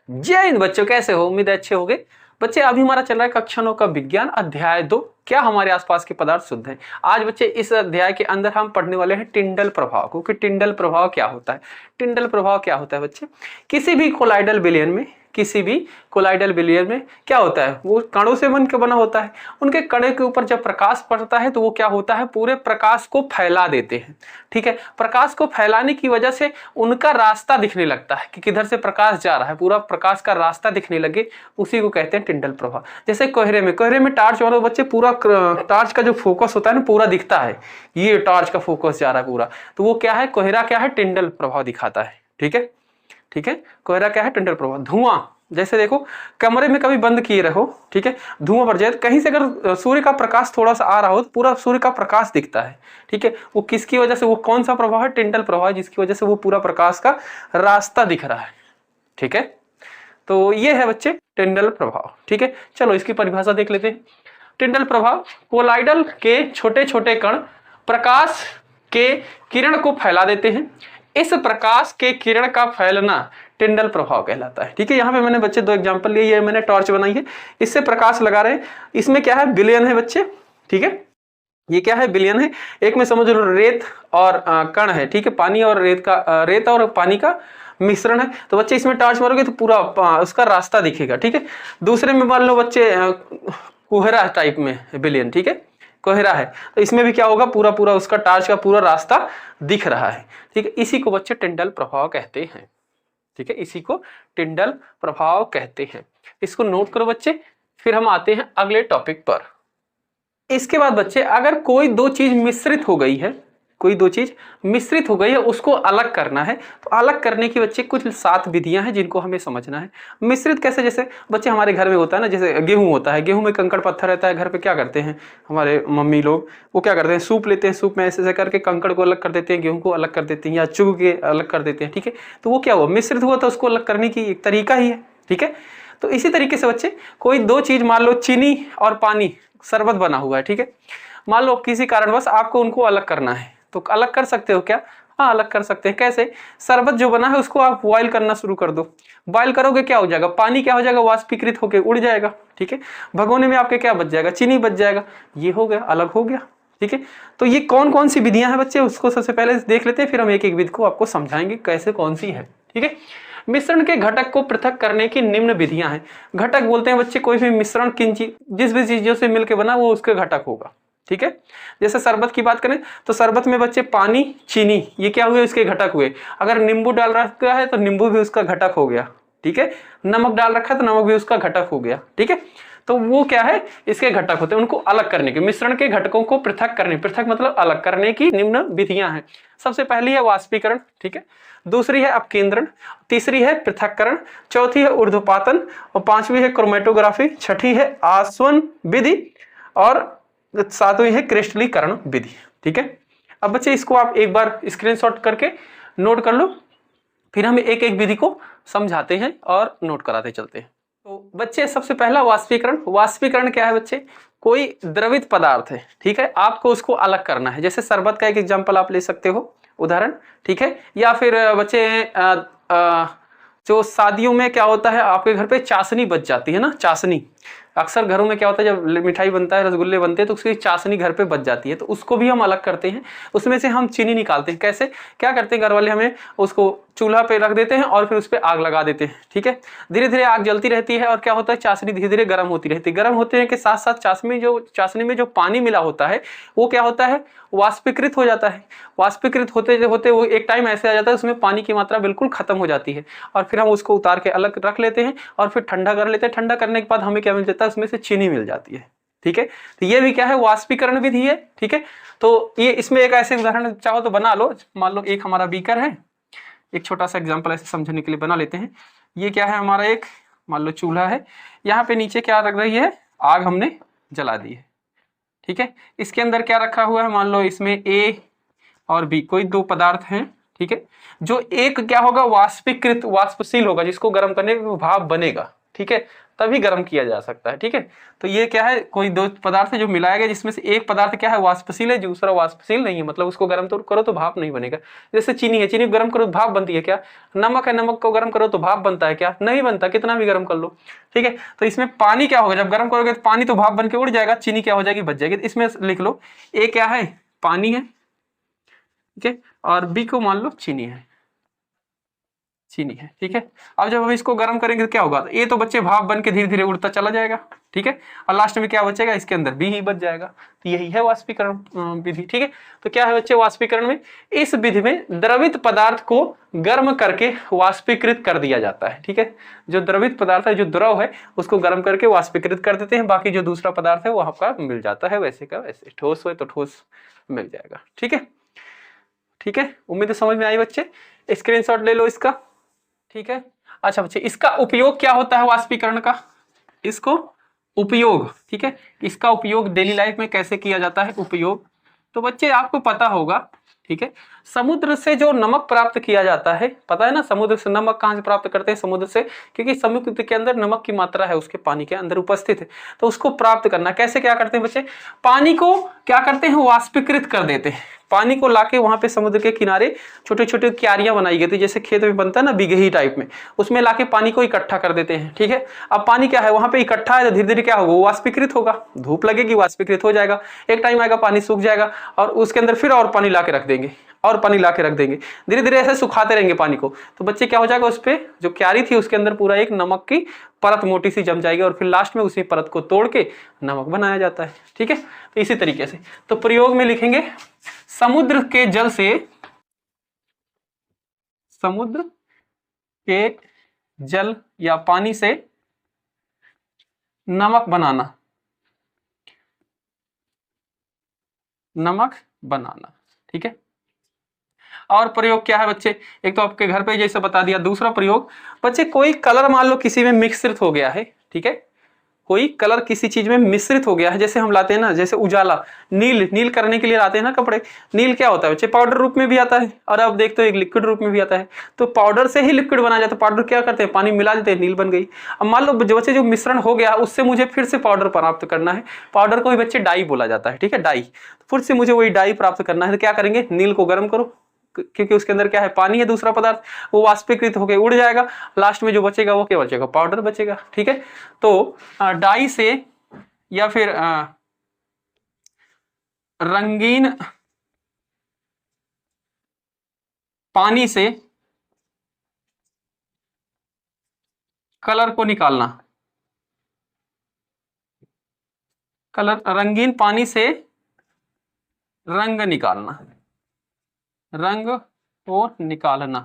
जय हिंद बच्चों, कैसे हो? उम्मीद है अच्छे होंगे। बच्चे अभी हमारा चल रहा है कक्षा 9 का विज्ञान अध्याय 2, क्या हमारे आसपास के पदार्थ शुद्ध हैं। आज बच्चे इस अध्याय के अंदर हम पढ़ने वाले हैं टिंडल प्रभाव को, कि टिंडल प्रभाव क्या होता है। टिंडल प्रभाव क्या होता है बच्चे? किसी भी कोलाइडल विलयन में क्या होता है, वो कणों से बन के बना होता है। उनके कणे के ऊपर जब प्रकाश पड़ता है तो वो क्या होता है, पूरे प्रकाश को फैला देते हैं। ठीक है, प्रकाश को फैलाने की वजह से उनका रास्ता दिखने लगता है कि किधर से प्रकाश जा रहा है, पूरा प्रकाश का रास्ता दिखने लगे, उसी को कहते हैं टिंडल प्रभाव। जैसे कोहरे में टार्च वाले बच्चे, पूरा टार्च का जो फोकस होता है ना, पूरा दिखता है, ये टार्च का फोकस जा रहा है पूरा, तो वो क्या है, कोहरा क्या है, टिंडल प्रभाव दिखाता है। ठीक है, ठीक है, कोहरा क्या है, टिंडल प्रभाव। धुआं, जैसे देखो कमरे में कभी बंद किए रहो, ठीक है, धुआं बढ़ जाए, कहीं से अगर सूर्य का प्रकाश थोड़ा सा आ रहा हो तो पूरा सूर्य का प्रकाश दिखता है। ठीक है, वो किसकी वजह से, वो कौन सा प्रभाव है, टिंडल प्रभाव, जिसकी वजह से वो पूरा प्रकाश का रास्ता दिख रहा है। ठीक है, तो ये है बच्चे टिंडल प्रभाव। ठीक है, चलो इसकी परिभाषा देख लेते हैं। टिंडल प्रभाव, कोलाइडल के छोटे छोटे कण प्रकाश के किरण को फैला देते हैं। इस प्रकाश के किरण का फैलना टिंडल प्रभाव कहलाता है। ठीक है, यहाँ पे मैंने बच्चे 2 एग्जांपल लिए, ये मैंने टॉर्च बनाई है, इससे प्रकाश लगा रहे हैं। इसमें क्या है, विलयन है बच्चे। ठीक है, ये क्या है, विलयन है। एक में समझ लो रेत और कण है। ठीक है, पानी और रेत और पानी का मिश्रण है। तो बच्चे इसमें टॉर्च मारोगे तो पूरा उसका रास्ता दिखेगा। ठीक है, दूसरे में मान लो बच्चे कोहरा टाइप में विलयन, ठीक है, कोहरा है, तो इसमें भी क्या होगा, पूरा पूरा उसका टार्च का पूरा रास्ता दिख रहा है। ठीक है, इसी को बच्चे टिंडल प्रभाव कहते हैं। ठीक है, इसी को टिंडल प्रभाव कहते हैं। इसको नोट करो बच्चे, फिर हम आते हैं अगले टॉपिक पर। इसके बाद बच्चे, अगर कोई दो चीज मिश्रित हो गई है, उसको अलग करना है, तो अलग करने की बच्चे कुछ 7 विधियां हैं जिनको हमें समझना है। मिश्रित कैसे, जैसे बच्चे हमारे घर में होता है ना, जैसे गेहूं होता है, गेहूं में कंकड़ पत्थर रहता है, घर पे क्या करते हैं हमारे मम्मी लोग, वो क्या करते हैं, सूप लेते हैं, सूप में ऐसे ऐसे करके कंकड़ को अलग कर देते हैं, गेहूं को अलग कर देते हैं, या चुग के अलग कर देते हैं। ठीक है, तो वो क्या हुआ, मिश्रित हुआ, तो उसको अलग करने की एक तरीका ही है। ठीक है, तो इसी तरीके से बच्चे, कोई दो चीज, मान लो चीनी और पानी, शरबत बना हुआ है, ठीक है, मान लो किसी कारणवश आपको उनको अलग करना है, तो अलग कर सकते हो क्या? हाँ, अलग कर सकते हैं। कैसे? शरबत जो बना है उसको आप बॉयल करना शुरू कर दो। बॉयल करोगे, क्या हो जाएगा, पानी क्या हो जाएगा, वाष्पीकृत होकर उड़ जाएगा। ठीक है, भगोने में आपके क्या बच जाएगा, चीनी बच जाएगा, ये हो गया, अलग हो गया। ठीक है, तो ये कौन कौन सी विधियां हैं बच्चे, उसको सबसे पहले देख लेते हैं, फिर हम एक एक विधि को आपको समझाएंगे कैसे कौन सी है। ठीक है, मिश्रण के घटक को पृथक करने की निम्न विधियां हैं। घटक बोलते हैं बच्चे कोई भी मिश्रण, जिस भी चीजों से मिलकर बना वो उसके घटक होगा। ठीक है, जैसे शरबत की बात करें तो शरबत में बच्चे पानी, चीनी, ये क्या हुए, इसके घटक हुए। अगर नींबू डाल रखा है तो नींबू भी उसका घटक हो गया। ठीक है, नमक डाल रखा है तो नमक भी उसका घटक हो गया। ठीक है, तो वो क्या है, इसके घटक होते हैं। उनको अलग करने के, मिश्रण के घटकों को पृथक करने, पृथक मतलब अलग करने की निम्न विधियां हैं। सबसे पहली है वाष्पीकरण, ठीक है, दूसरी है अपकेंद्रण, तीसरी है पृथक्करण, चौथी है ऊर्ध्वपातन, और पांचवी है क्रोमेटोग्राफी, छठी है आसवन विधि, और 7वीं है क्रिस्टलीकरण विधि। ठीक है, अब बच्चे इसको आप एक बार स्क्रीनशॉट करके नोट कर लो, फिर हम एक एक विधि को समझाते हैं और नोट कराते चलते हैं। तो बच्चे सबसे पहला वाष्पीकरण। वाष्पीकरण क्या है बच्चे, कोई द्रवित पदार्थ है, ठीक है, आपको उसको अलग करना है। जैसे शरबत का एक एग्जांपल आप ले सकते हो, उदाहरण। ठीक है, या फिर बच्चे जो शादियों में क्या होता है, आपके घर पे चाशनी बच जाती है ना, चाशनी, अक्सर घरों में क्या होता है, जब मिठाई बनता है, रसगुल्ले बनते हैं, तो उसकी चाशनी घर पे बच जाती है, तो उसको भी हम अलग करते हैं। उसमें से हम चीनी निकालते हैं। कैसे, क्या करते हैं घर वाले, हमें उसको चूल्हा पे रख देते हैं और फिर उस पर आग लगा देते हैं। ठीक है, धीरे धीरे आग जलती रहती है और क्या होता है, चाशनी धीरे धीरे गर्म होती रहती है। गर्म होते हैं के साथ साथ चाशनी में जो पानी मिला होता है वो क्या होता है, वाष्पीकृत हो जाता है। वाष्पीकृत होते होते वो एक टाइम ऐसे आ जाता है उसमें पानी की मात्रा बिल्कुल खत्म हो जाती है, और फिर हम उसको उतार के अलग रख लेते हैं और फिर ठंडा कर लेते हैं। ठंडा करने के बाद हमें क्या मिल जाता है, उसमें से चीनी मिल जाती है। ठीक है, तो ये भी क्या है, वाष्पीकरण विधि है। ठीक है, तो ये इसमें एक ऐसे उदाहरण चाहो तो बना लो। मान लो एक हमारा बीकर है, एक छोटा सा एग्जांपल ऐसे समझने के लिए बना लेते हैं। ये क्या है, हमारा एक मान लो चूल्हा है, यहाँ पे नीचे क्या रख रही है, आग हमने जला दी है। ठीक है, इसके अंदर क्या रखा हुआ है, मान लो इसमें ए और बी, कोई 2 पदार्थ हैं। ठीक है, जो एक क्या होगा, वाष्पीकृत, वाष्पशील होगा, जिसको गर्म करने पे भाप बनेगा। ठीक है, तभी गर्म किया जा सकता है। ठीक है, तो ये क्या है, कोई दो पदार्थ है जो मिलाया गया, जिसमें से एक पदार्थ क्या है वाष्पशील है, दूसरा वाष्पशील नहीं है, मतलब उसको गर्म तो करो तो भाप नहीं बनेगा। जैसे चीनी है, चीनी को गर्म करो तो भाप बनती है क्या? नमक है, नमक को गर्म करो तो भाप बनता है क्या? नहीं बनता, कितना भी गर्म कर लो। ठीक है, तो इसमें पानी क्या होगा, जब गर्म करोगे तो पानी तो भाप बन के उड़ जाएगा, चीनी क्या हो जाएगी, बच जाएगी। तो इसमें लिख लो ए क्या है, पानी है, ठीक है, और बी को मान लो चीनी है, चीनी है। ठीक है, अब जब हम इसको गर्म करेंगे तो क्या होगा, ये तो बच्चे भाप बन के धीरे धीरे उड़ता चला जाएगा। ठीक है, और लास्ट में क्या बचेगा, इसके अंदर बी ही बच जाएगा। तो यही है वाष्पीकरण विधि। ठीक है, तो क्या है बच्चे वाष्पीकरण में, इस विधि में द्रवित पदार्थ को गर्म करके वाष्पीकृत कर दिया जाता है। ठीक है, जो द्रवित पदार्थ है, जो द्रव है, उसको गर्म करके वाष्पीकृत कर देते हैं, बाकी जो दूसरा पदार्थ है वो आपका मिल जाता है वैसे का वैसे, ठोस हो तो ठोस मिल जाएगा। ठीक है, ठीक है, उम्मीद है समझ में आई बच्चे, स्क्रीनशॉट ले लो इसका। ठीक है, अच्छा बच्चे, इसका उपयोग क्या होता है वाष्पीकरण का, इसको उपयोग, ठीक है, इसका उपयोग डेली लाइफ में कैसे किया जाता है उपयोग, तो बच्चे आपको पता होगा। ठीक है, समुद्र से जो नमक प्राप्त किया जाता है, पता है ना, समुद्र से नमक कहाँ से प्राप्त करते हैं, समुद्र से, क्योंकि समुद्र के अंदर नमक की मात्रा है, उसके पानी के अंदर उपस्थित है, तो उसको प्राप्त करना कैसे, क्या करते हैं बच्चे, पानी को क्या करते हैं, वाष्पीकृत कर देते हैं। पानी को लाके वहां पे समुद्र के किनारे छोटे छोटे क्यारियां बनाई गई थी, जैसे खेत में बनता है ना बिगही टाइप में, उसमें लाके पानी को इकट्ठा कर देते हैं। ठीक है, अब पानी क्या है वहां पे इकट्ठा है, तो धीरे धीरे क्या होगा, वो वाष्पीकृत होगा, धूप लगेगी वाष्पीकृत हो जाएगा, एक टाइम आएगा पानी सूख जाएगा, और उसके अंदर फिर और पानी ला के रख देंगे, और पानी ला के रख देंगे, धीरे धीरे ऐसे सुखाते रहेंगे पानी को, तो बच्चे क्या हो जाएगा, उस पर जो क्यारी थी उसके अंदर पूरा एक नमक की परत मोटी सी जम जाएगी, और फिर लास्ट में उसी परत को तोड़ के नमक बनाया जाता है। ठीक है, तो इसी तरीके से, तो प्रयोग में लिखेंगे समुद्र के जल से, समुद्र के जल या पानी से नमक बनाना, नमक बनाना। ठीक है, और प्रयोग क्या है बच्चे, एक तो आपके घर पे जैसे बता दिया, दूसरा प्रयोग बच्चे, कोई कलर मान लो किसी में मिश्रित हो गया है। ठीक है, कोई कलर किसी चीज में मिश्रित हो गया है, जैसे हम लाते हैं ना, जैसे उजाला, नील, नील करने के लिए लाते हैं ना कपड़े, नील क्या होता है बच्चे, पाउडर रूप में भी आता है, और अब देखते हो एक लिक्विड रूप में भी आता है, तो पाउडर से ही लिक्विड बनाया जाता है, पाउडर क्या करते हैं, पानी मिला देते हैं, नील बन गई। अब मान लो बच्चे जो मिश्रण हो गया उससे मुझे फिर से पाउडर प्राप्त करना है, पाउडर को भी बच्चे डाई बोला जाता है। ठीक है, डाई, फिर से मुझे वही डाई प्राप्त करना है, तो क्या करेंगे, नील को गर्म करो, क्योंकि उसके अंदर क्या है, पानी है, दूसरा पदार्थ, वो वाष्पीकृत होकर उड़ जाएगा, लास्ट में जो बचेगा वो क्या बचेगा, पाउडर बचेगा। ठीक है, तो डाई से या फिर रंगीन पानी से कलर को निकालना, कलर, रंगीन पानी से रंग निकालना, रंग को निकालना।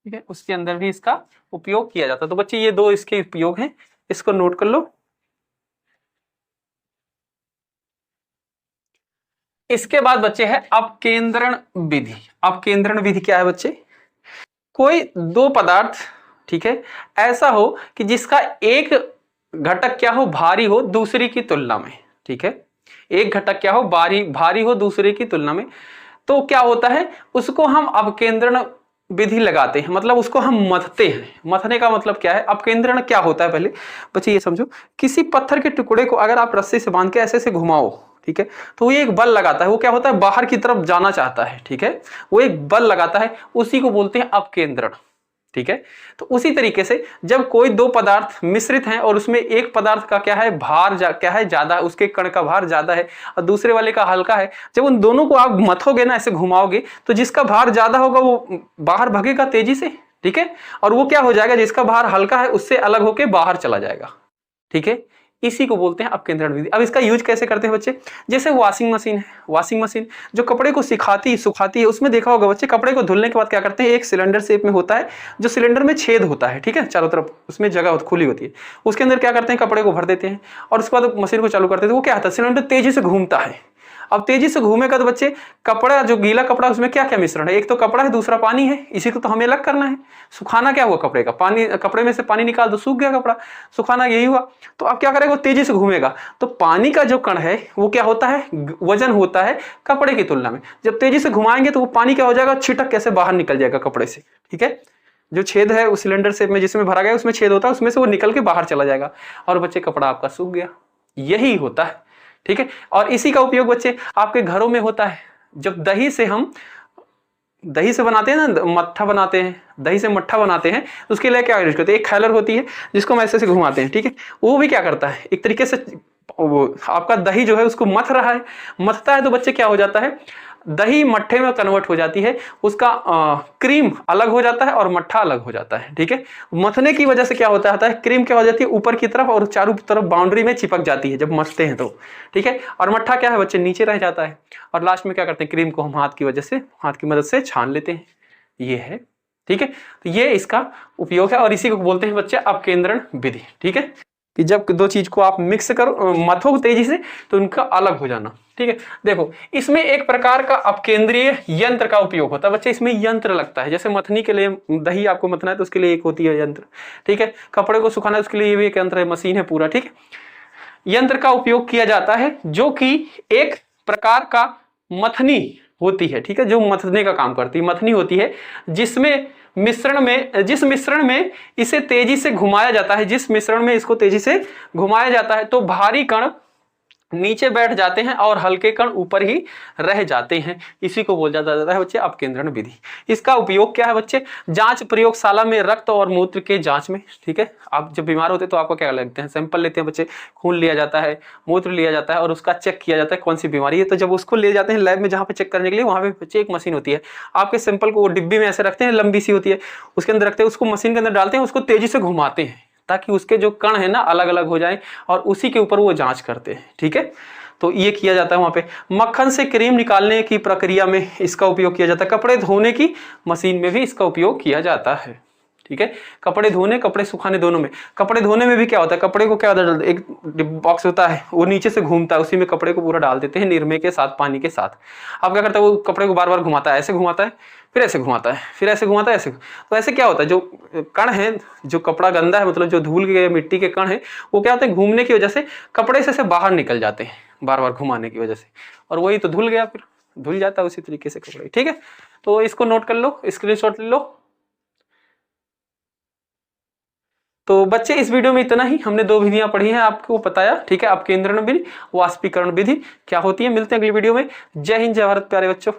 ठीक है, उसके अंदर भी इसका उपयोग किया जाता है। तो बच्चे ये दो इसके उपयोग हैं, इसको नोट कर लो। इसके बाद बच्चे है अपकेंद्रण विधि। अपकेंद्रण विधि क्या है बच्चे, कोई दो पदार्थ, ठीक है, ऐसा हो कि जिसका एक घटक क्या हो, भारी हो दूसरे की तुलना में। ठीक है, एक घटक क्या हो, भारी हो दूसरे की तुलना में, तो क्या होता है, उसको हम अपकेंद्रण विधि लगाते हैं, मतलब उसको हम मथते हैं। मथने का मतलब क्या है, अपकेंद्रण क्या होता है, पहले बच्चे ये समझो, किसी पत्थर के टुकड़े को अगर आप रस्सी से बांध के ऐसे से घुमाओ, ठीक है, तो वो एक बल लगाता है, वो क्या होता है, बाहर की तरफ जाना चाहता है। ठीक है, वो एक बल लगाता है, उसी को बोलते हैं अपकेंद्रण। ठीक है, तो उसी तरीके से जब कोई दो पदार्थ मिश्रित हैं और उसमें एक पदार्थ का क्या है, भार क्या है, ज्यादा, उसके कण का भार ज्यादा है और दूसरे वाले का हल्का है, जब उन दोनों को आप मथोगे ना, ऐसे घुमाओगे, तो जिसका भार ज्यादा होगा वो बाहर भगेगा तेजी से। ठीक है, और वो क्या हो जाएगा, जिसका भार हल्का है उससे अलग होके बाहर चला जाएगा। ठीक है, इसी को बोलते हैं अपकेंद्रण विधि। अब इसका यूज कैसे करते हैं बच्चे, जैसे वॉशिंग मशीन है, वॉशिंग मशीन जो कपड़े को सुखाती है, उसमें देखा होगा बच्चे, कपड़े को धुलने के बाद क्या करते हैं, एक सिलेंडर शेप में होता है, जो सिलेंडर में छेद होता है, ठीक है, चारों तरफ उसमें जगह खुली होती है, उसके अंदर क्या करते हैं, कपड़े को भर देते हैं, और उसके बाद मशीन को चालू करते हैं, तो वो क्या होता है, सिलेंडर तेजी से घूमता है। अब तेजी से घूमेगा तो बच्चे, कपड़ा जो गीला कपड़ा, उसमें क्या क्या मिश्रण है, एक तो कपड़ा है, दूसरा पानी है, इसी को तो हमें अलग करना है। सुखाना क्या हुआ, कपड़े का पानी, कपड़े में से पानी निकाल दो, सूख गया कपड़ा, सुखाना यही हुआ। तो अब क्या करेगा, वो तेजी से घूमेगा, तो पानी का जो कण है वो क्या होता है, वजन होता है कपड़े की तुलना में। जब तेजी से घुमाएंगे तो वो पानी क्या हो जाएगा, छिटक कैसे बाहर निकल जाएगा कपड़े से। ठीक है, जो छेद है उस सिलेंडर शेप में जिसमें भरा गया उसमें छेद होता है, उसमें से वो निकल के बाहर चला जाएगा और बच्चे कपड़ा आपका सूख गया। यही होता है, ठीक है। और इसी का उपयोग बच्चे आपके घरों में होता है। जब दही से बनाते हैं ना, मट्ठा बनाते हैं, दही से मट्ठा बनाते हैं, तो उसके लिए क्या यूज करते हैं, एक खैलर होती है जिसको हम ऐसे घुमाते हैं, ठीक है। वो भी क्या करता है, एक तरीके से वो आपका दही जो है उसको मथ रहा है, मथता है तो बच्चे क्या हो जाता है, दही मट्ठे में कन्वर्ट हो जाती है, उसका क्रीम अलग हो जाता है और मट्ठा अलग हो जाता है, ठीक है। मथने की वजह से क्या होता है, क्रीम क्या हो जाती है ऊपर की तरफ और चारों तरफ बाउंड्री में चिपक जाती है जब मथते हैं तो, ठीक है। और मट्ठा क्या है बच्चे, नीचे रह जाता है। और लास्ट में क्या करते हैं, क्रीम को हम हाथ की मदद से छान लेते हैं। ये है, ठीक है। तो ये इसका उपयोग है और इसी को बोलते हैं बच्चे अपकेंद्रण विधि, ठीक है। कि जब दो चीज को आप मिक्स करो, मथो तेजी से, तो उनका अलग हो जाना, ठीक है। देखो इसमें एक प्रकार का अपकेंद्रीय यंत्र का उपयोग होता है बच्चे, इसमें यंत्र लगता है। जैसे मथनी के लिए दही आपको मथना है तो उसके लिए एक होती है यंत्र, ठीक है। कपड़े को सुखाना है उसके लिए भी एक यंत्र है, मशीन है पूरा, ठीक है। यंत्र का उपयोग किया जाता है जो कि एक प्रकार का मथनी होती है, ठीक है, जो मथने का काम करती है, मथनी होती है, जिस मिश्रण में इसे तेजी से घुमाया जाता है, जिस मिश्रण में इसको तेजी से घुमाया जाता है तो भारी कण नीचे बैठ जाते हैं और हल्के कण ऊपर ही रह जाते हैं। इसी को बोला जाता है बच्चे अपकेंद्रण विधि। इसका उपयोग क्या है बच्चे, जांच प्रयोगशाला में रक्त और मूत्र के जांच में, ठीक है। आप जब बीमार होते हैं तो आपको क्या लगते हैं, सैंपल लेते हैं बच्चे, खून लिया जाता है, मूत्र लिया जाता है और उसका चेक किया जाता है कौन सी बीमारी है। तो जब उसको ले जाते हैं लैब में जहाँ पे चेक करने के लिए, वहाँ पे बच्चे एक मशीन होती है, आपके सैंपल को वो डिब्बी में ऐसे रखते हैं, लंबी सी होती है, उसके अंदर रखते हैं, उसको मशीन के अंदर डालते हैं, उसको तेजी से घुमाते हैं ताकि उसके जो कण है ना अलग अलग हो जाए और उसी के ऊपर वो जांच करते हैं, ठीक है। तो ये किया जाता है वहां पे। मक्खन से क्रीम निकालने की प्रक्रिया में इसका उपयोग किया जाता है। कपड़े धोने की मशीन में भी इसका उपयोग किया जाता है, ठीक है। कपड़े धोने कपड़े सुखाने दोनों में। कपड़े धोने में भी क्या होता है, कपड़े को क्या होता है, एक बॉक्स होता है वो नीचे से घूमता है, उसी में कपड़े को पूरा डाल देते हैं निरमे के साथ, पानी के साथ। अब क्या करता है, वो कपड़े को बार बार घुमाता है, ऐसे घुमाता है, फिर ऐसे घुमाता है, फिर ऐसे घुमाता है, ऐसे। तो ऐसे क्या होता है, जो कण है, जो कपड़ा गंदा है, मतलब जो धूल के मिट्टी के कण है, वो क्या होता है, घूमने की वजह से कपड़े से बाहर निकल जाते हैं, बार बार घुमाने की वजह से, और वही तो धुल गया, फिर धुल जाता है उसी तरीके से कपड़े, ठीक है। तो इसको नोट कर लो, स्क्रीनशॉट ले लो। तो बच्चे इस वीडियो में इतना ही, हमने 2 विधियां पढ़ी हैं, आपको बताया, ठीक है। अपकेंद्रण विधि, वाष्पीकरण विधि क्या होती है। मिलते हैं अगली वीडियो में। जय हिंद, जय भारत प्यारे बच्चों।